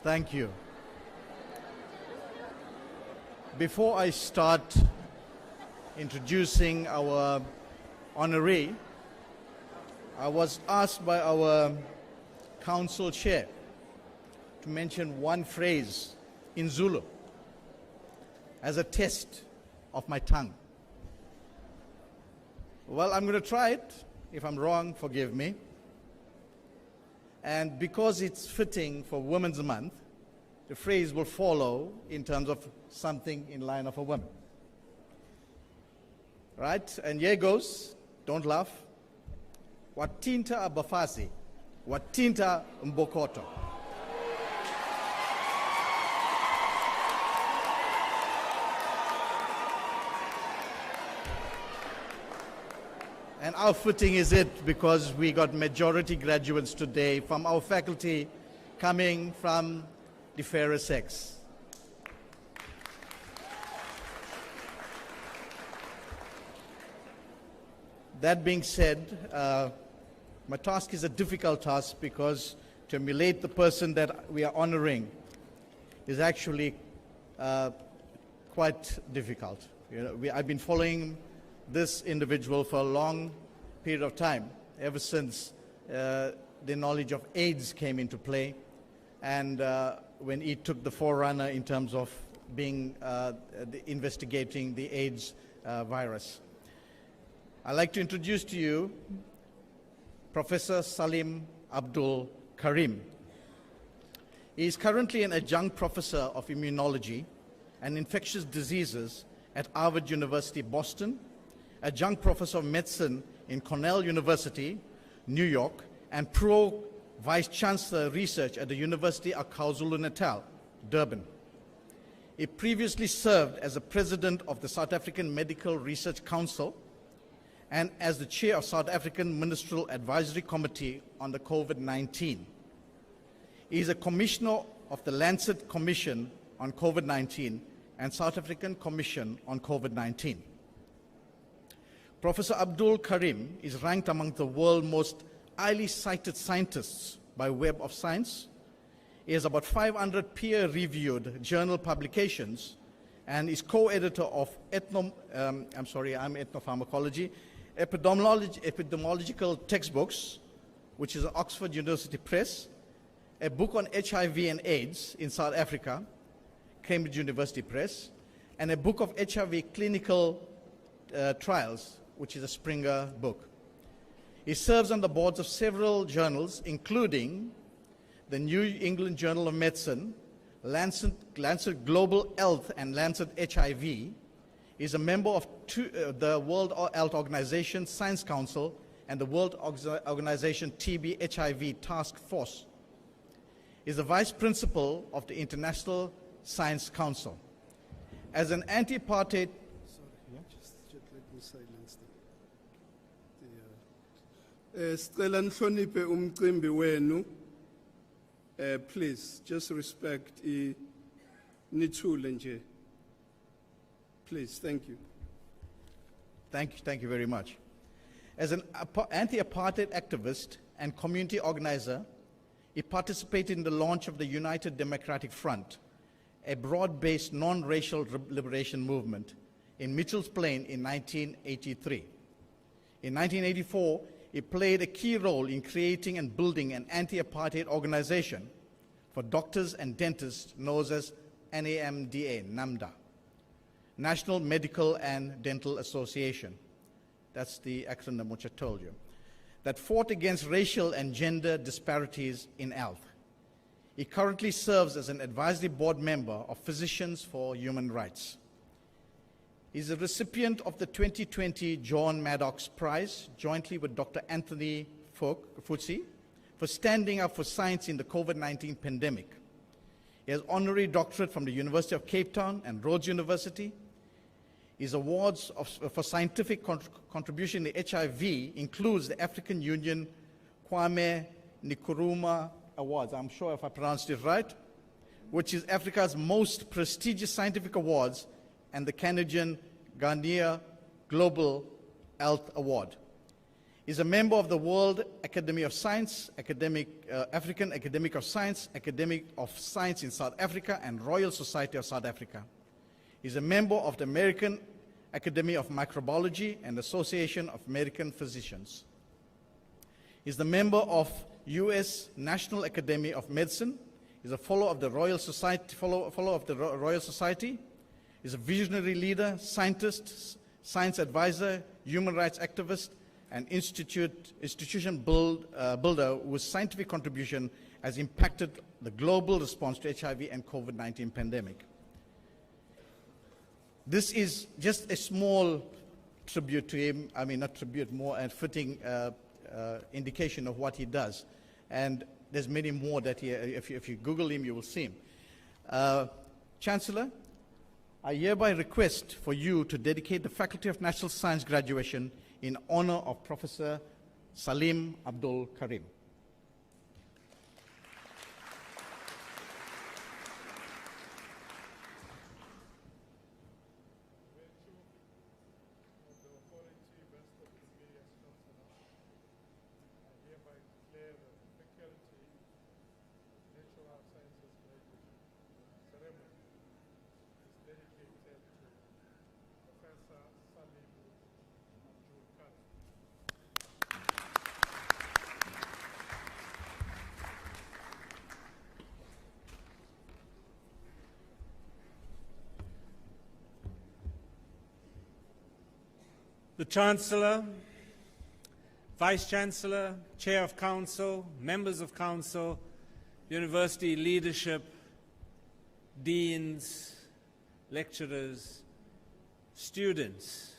Thank you. Before I start introducing our honoree, I was asked by our council chair to mention one phrase in Zulu as a test of my tongue. Well, I'm going to try it. If I'm wrong, forgive me. And because it's fitting for Women's Month, the phrase will follow in terms of something in line of a woman. Right? And here goes. Don't laugh. Watinta abafasi, watinta mbokoto. And how fitting is it, because we got majority graduates today from our faculty coming from the fairer sex. That being said, my task is a difficult task, because to emulate the person that we are honoring is actually quite difficult. I've been following this individual for a long period of time, ever since the knowledge of AIDS came into play, and when he took the forerunner in terms of being investigating the AIDS virus. I'd like to introduce to you Professor Salim Abdul Karim. He is currently an adjunct professor of immunology and infectious diseases at Harvard University, Boston, adjunct professor of medicine in Cornell University, New York, and pro vice chancellor research at the University of KwaZulu-Natal, Durban. He previously served as the president of the South African Medical Research Council and as the chair of South African Ministerial Advisory Committee on the COVID-19. He is a commissioner of the Lancet Commission on COVID-19 and South African Commission on COVID-19. Professor Abdul Karim is ranked among the world's most highly cited scientists by Web of Science. He has about 500 peer-reviewed journal publications and is co-editor of Ethnopharmacology, epidemiological textbooks, which is an Oxford University Press, a book on HIV and AIDS in South Africa, Cambridge University Press, and a book of HIV clinical trials, which is a Springer book. He serves on the boards of several journals, including the New England Journal of Medicine, Lancet Global Health, and Lancet HIV. He is a member of the World Health Organization Science Council and the World Organization TB HIV Task Force. He is the vice principal of the International Science Council. As an anti-apartheid... Sicela nihloniphe umcimbi wenu. Please, just respect nithule nje. Please, thank you. Thank you very much. As an anti-apartheid activist and community organizer, he participated in the launch of the United Democratic Front, a broad-based non-racial liberation movement in Mitchell's Plain in 1983. In 1984, he played a key role in creating and building an anti-apartheid organization for doctors and dentists known as NAMDA, National Medical and Dental Association. That's the acronym which I told you, that fought against racial and gender disparities in health. He currently serves as an advisory board member of Physicians for Human Rights. He's a recipient of the 2020 John Maddox Prize, jointly with Dr. Anthony Fauci, for standing up for science in the COVID-19 pandemic. He has honorary doctorate from the University of Cape Town and Rhodes University. His awards for scientific contribution in HIV includes the African Union Kwame Nkrumah Awards, I'm sure if I pronounced it right, which is Africa's most prestigious scientific awards, and the Canadian Garnier Global Health Award. He's a member of the World Academy of Science, African Academic of Science, Academic of Science in South Africa, and Royal Society of South Africa. He's a member of the American Academy of Microbiology and Association of American Physicians. He's the member of U.S. National Academy of Medicine. He's a fellow of the Royal Society. Royal Society. He's a visionary leader, scientist, science advisor, human rights activist, and institution builder whose scientific contribution has impacted the global response to HIV and COVID-19 pandemic. This is just a small tribute to him. I mean, not tribute, more a fitting indication of what he does. And there's many more that if you Google him, you will see him. Chancellor, I hereby request for you to dedicate the Faculty of Natural Science graduation in honor of Professor Salim Abdul Karim. The Chancellor, Vice-Chancellor, Chair of Council, members of Council, university leadership, deans, lecturers, students,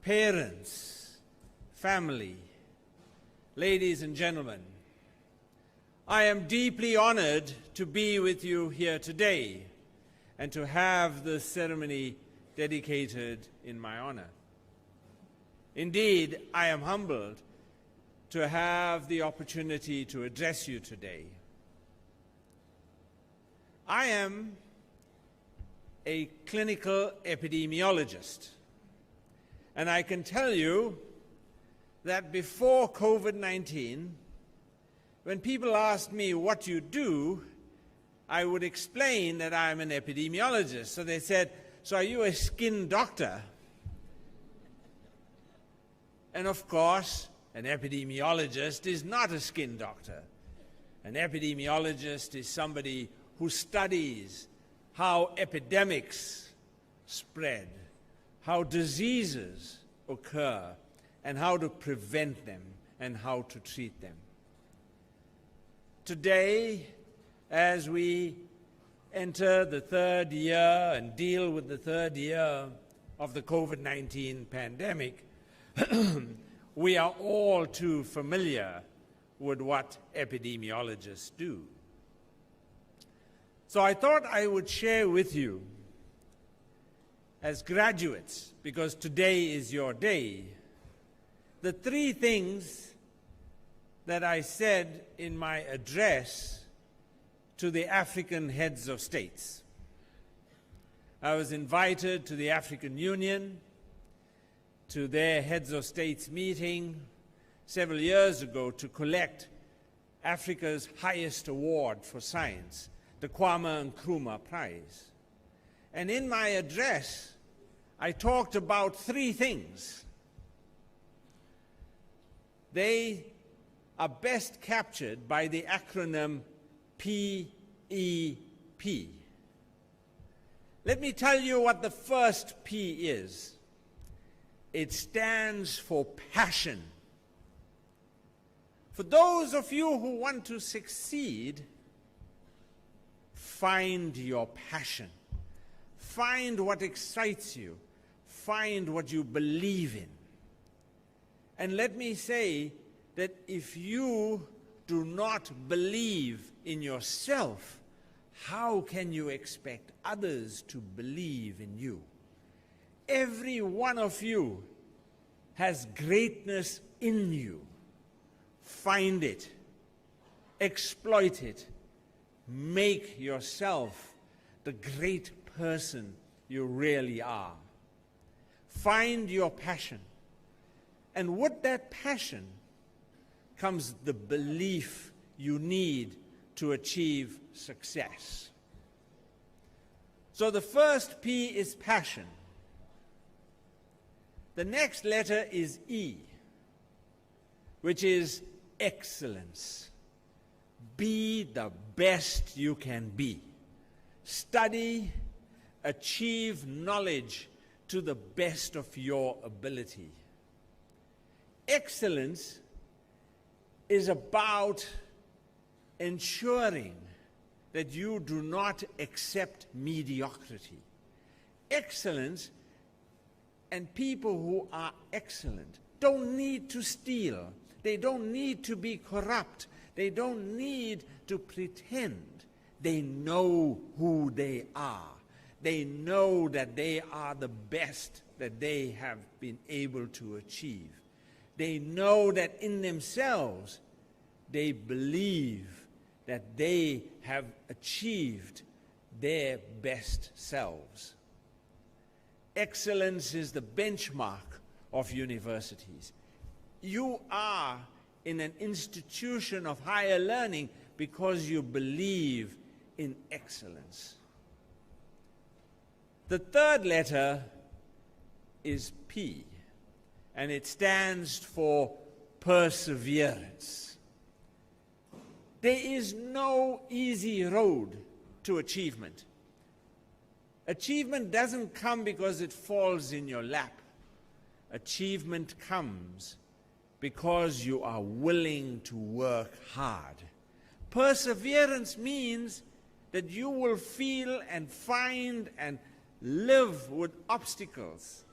parents, family, ladies and gentlemen, I am deeply honored to be with you here today and to have the ceremony dedicated in my honor. Indeed, I am humbled to have the opportunity to address you today. I am a clinical epidemiologist, and I can tell you that before COVID-19, when people asked me what you do, I would explain that I'm an epidemiologist. So they said, "So are you a skin doctor?" And of course, an epidemiologist is not a skin doctor. An epidemiologist is somebody who studies how epidemics spread, how diseases occur, and how to prevent them and how to treat them. Today, as we enter the third year and deal with the third year of the COVID-19 pandemic, we are all too familiar with what epidemiologists do. So I thought I would share with you, as graduates, because today is your day, the three things that I said in my address to the African heads of states. I was invited to the African Union, to their heads of states meeting several years ago to collect Africa's highest award for science, the Kwame Nkrumah Prize. And in my address, I talked about three things. They are best captured by the acronym PEP. Let me tell you what the first P is. It stands for passion. For those of you who want to succeed, find your passion. Find what excites you. Find what you believe in. And let me say that if you do not believe in yourself, how can you expect others to believe in you? Every one of you has greatness in you. Find it, exploit it, make yourself the great person you really are. Find your passion. And with that passion comes the belief you need to achieve success. So the first P is passion. The next letter is E, which is excellence. Be the best you can be. Study, achieve knowledge to the best of your ability. Excellence is about ensuring that you do not accept mediocrity. Excellence, and people who are excellent don't need to steal. They don't need to be corrupt. They don't need to pretend. They know who they are. They know that they are the best that they have been able to achieve. They know that in themselves, they believe that they have achieved their best selves. Excellence is the benchmark of universities. You are in an institution of higher learning because you believe in excellence. The third letter is P, and it stands for perseverance. There is no easy road to achievement. Achievement doesn't come because it falls in your lap. Achievement comes because you are willing to work hard. Perseverance means that you will feel and find and live with obstacles,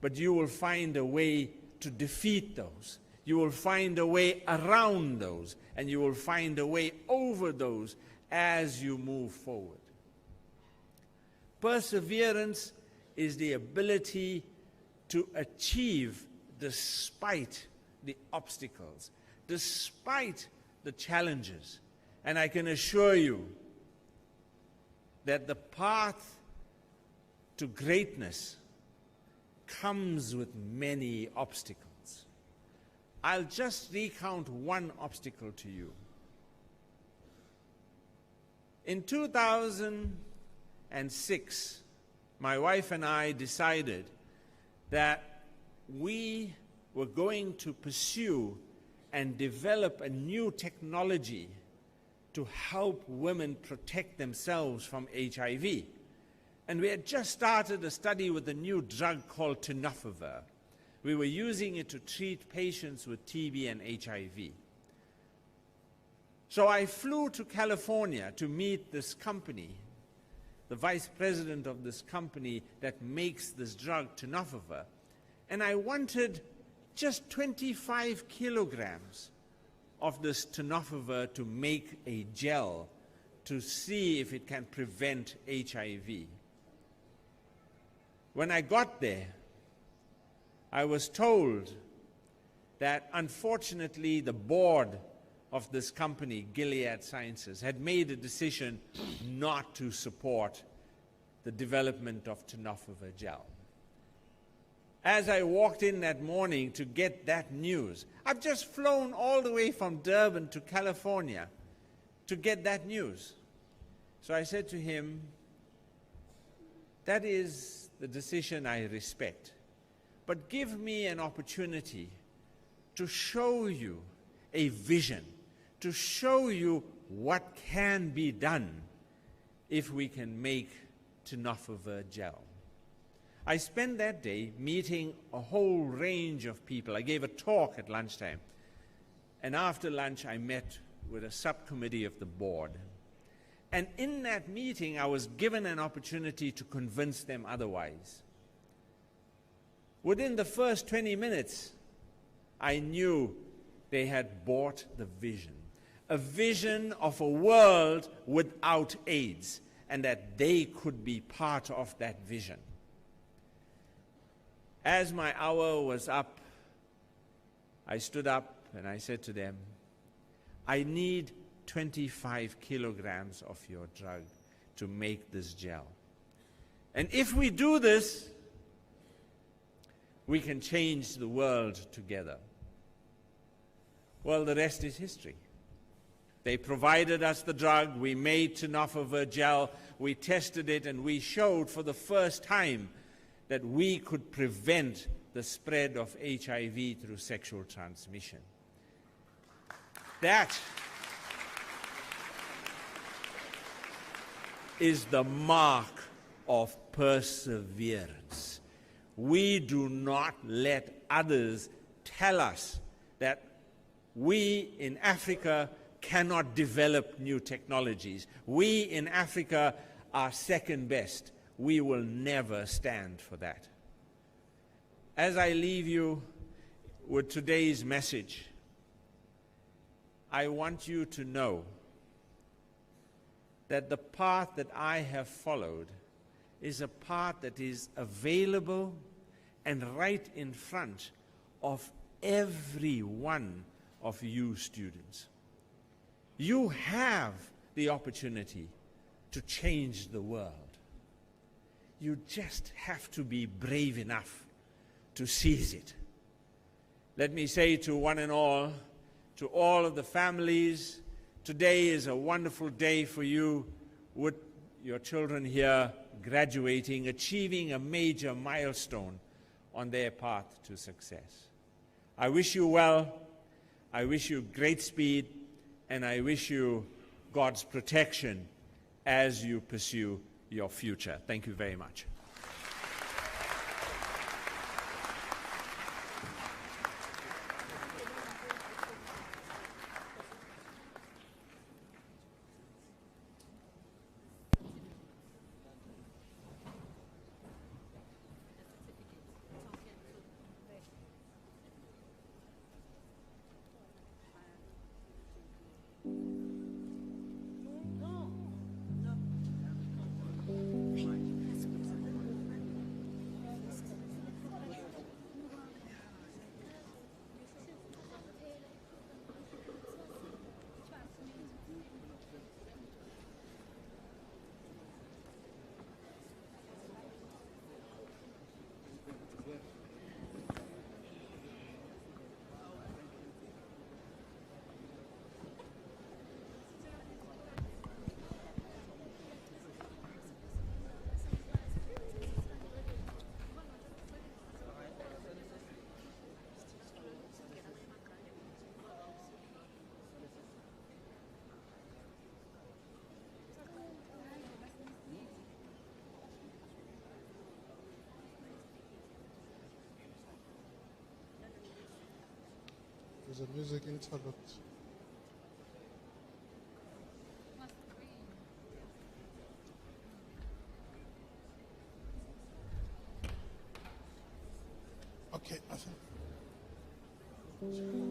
but you will find a way to defeat those. You will find a way around those, and you will find a way over those as you move forward. Perseverance is the ability to achieve despite the obstacles, despite the challenges. And I can assure you that the path to greatness comes with many obstacles. I'll just recount one obstacle to you. In 2006, my wife and I decided that we were going to pursue and develop a new technology to help women protect themselves from HIV. And we had just started a study with a new drug called tenofovir. We were using it to treat patients with TB and HIV. So I flew to California to meet this company, the vice president of this company that makes this drug, tenofovir, and I wanted just 25 kilograms of this tenofovir to make a gel to see if it can prevent HIV. When I got there, I was told that unfortunately the board of this company, Gilead Sciences, had made a decision not to support the development of tenofovir gel. As I walked in that morning to get that news, I've just flown all the way from Durban to California to get that news. So I said to him, that is the decision I respect. But give me an opportunity to show you a vision, to show you what can be done if we can make tenofovir gel. I spent that day meeting a whole range of people. I gave a talk at lunchtime. And after lunch, I met with a subcommittee of the board. And in that meeting, I was given an opportunity to convince them otherwise. Within the first 20 minutes, I knew they had bought the vision. A vision of a world without AIDS, and that they could be part of that vision. As my hour was up, I stood up and I said to them, I need 25 kilograms of your drug to make this gel. And if we do this, we can change the world together. Well, the rest is history. They provided us the drug, we made tenofovir gel, we tested it, and we showed for the first time that we could prevent the spread of HIV through sexual transmission. That is the mark of perseverance. We do not let others tell us that we in Africa cannot develop new technologies. We in Africa are second best. We will never stand for that. As I leave you with today's message, I want you to know that the path that I have followed is a path that is available and right in front of every one of you students. You have the opportunity to change the world. You just have to be brave enough to seize it. Let me say to one and all, to all of the families, today is a wonderful day for you with your children here graduating, achieving a major milestone on their path to success. I wish you well, I wish you great speed, and I wish you God's protection as you pursue your future. Thank you very much. There's a music interlude. Okay, I think.